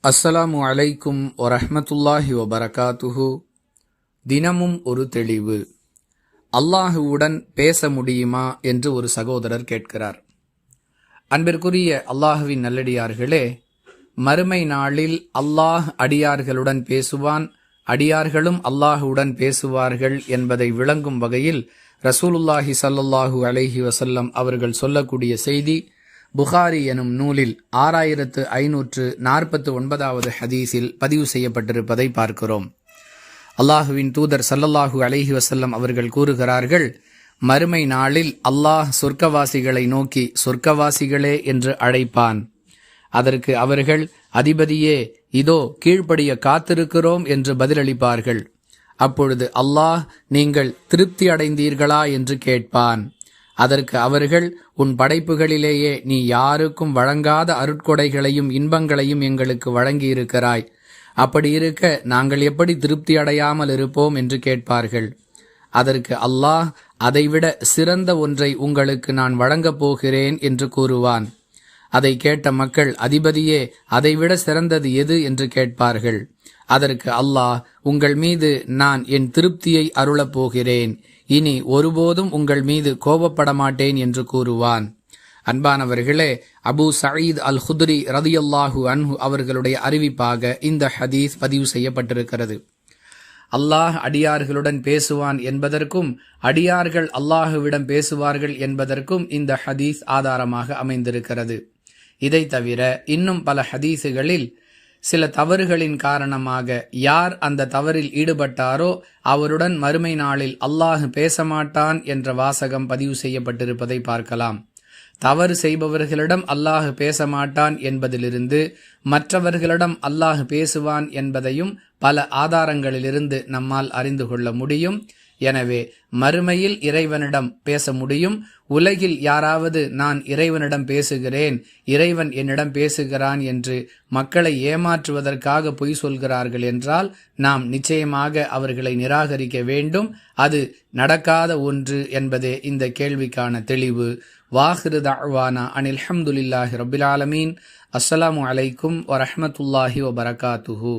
அஸ்ஸலாமு அலைக்கும் வரஹ்மத்துல்லாஹி வபரகாத்துஹு. தினமும் ஒரு தெளிவு. அல்லாஹுவுடன் பேச முடியுமா என்று ஒரு சகோதரர் கேட்கிறார். அன்பிற்குரிய அல்லாஹுவின் நல்லடியார்களே, மறுமை நாளில் அல்லாஹ் அடியார்களுடன் பேசுவான், அடியார்களும் அல்லாஹுடன் பேசுவார்கள் என்பதை விளங்கும் வகையில் ரசூலுல்லாஹி ஸல்லல்லாஹு அலைஹி வஸல்லம் அவர்கள் சொல்லக்கூடிய செய்தி புகாரி எனும் நூலில் 6549வது ஹதீஸில் பதிவு செய்யப்பட்டிருப்பதை பார்க்கிறோம். அல்லாஹுவின் தூதர் ஸல்லல்லாஹு அலைஹி வஸல்லம் அவர்கள் கூறுகிறார்கள், மறுமை நாளில் அல்லாஹ் சொர்க்கவாசிகளை நோக்கி சொர்க்கவாசிகளே என்று அழைப்பான். அதற்கு அவர்கள், அதிபதியே, இதோ கீழ்ப்படிய காத்திருக்கிறோம் என்று பதிலளிப்பார்கள். அப்பொழுது அல்லாஹ், நீங்கள் திருப்தி அடைந்தீர்களா என்று கேட்பான். அதற்கு அவர்கள், உன் படைப்புகளிலேயே நீ யாருக்கும் வழங்காத அருட்கொடைகளையும் இன்பங்களையும் எங்களுக்கு வழங்கியிருக்கிறாய். அப்படி இருக்க நாங்கள் எப்படி திருப்தி அடையாமல் இருப்போம் என்று கேட்பார்கள். அதற்கு அல்லாஹ், அதைவிட சிறந்த ஒன்றை உங்களுக்கு நான் வழங்கப் போகிறேன் என்று கூறுவான். அதை கேட்ட மக்கள், அதிபதியே, அதைவிட சிறந்தது எது என்று கேட்பார்கள். அதற்கு அல்லாஹ், உங்கள் மீது நான் என் திருப்தியை அருளப் போகிறேன். இனி ஒருபோதும் உங்கள் மீது கோபப்பட மாட்டேன் என்று கூறுவான். அன்பானவர்களே, அபூ சயீத் அல் குத்ரி ரலியல்லாஹு அன்ஹு அவர்களுடைய அறிவிப்பாக இந்த ஹதீஸ் பதிவு செய்யப்பட்டிருக்கிறது. அல்லாஹ் அடியார்களுடன் பேசுவான் என்பதற்கும் அடியார்கள் அல்லாஹுவிடம் பேசுவார்கள் என்பதற்கும் இந்த ஹதீஸ் ஆதாரமாக அமைந்திருக்கிறது. இதை தவிர இன்னும் பல ஹதீஸுகளில் சில தவறுகளின் காரணமாக யார் அந்த தவறில் ஈடுபட்டாரோ அவருடன் மறுமை நாளில் அல்லாஹ் பேசமாட்டான் என்ற வாசகம் பதிவு செய்யப்பட்டிருப்பதை பார்க்கலாம். தவறு செய்பவர்களிடம் அல்லாஹ் பேசமாட்டான் என்பதிலிருந்து மற்றவர்களிடம் அல்லாஹ் பேசுவான் என்பதையும் பல ஆதாரங்களிலிருந்து நம்மால் அறிந்து கொள்ள முடியும். எனவே மறுமையில் இறைவனிடம் பேச முடியும். உலகில் யாராவது நான் இறைவனிடம் பேசுகிறேன், இறைவன் என்னிடம் பேசுகிறான் என்று மக்களை ஏமாற்றுவதற்காக பொய் சொல்கிறார்கள் என்றால் நாம் நிச்சயமாக அவர்களை நிராகரிக்க வேண்டும். அது நடக்காத ஒன்று என்பதே இந்த கேள்விக்கான தெளிவு. வாஹிரு தஅவானா அனில் ஹம்துலில்லாஹி ரப்பில் ஆலமீன். அஸ்ஸலாமு அலைக்கும் வரஹ்மத்துல்லாஹி வபரகாத்துஹு.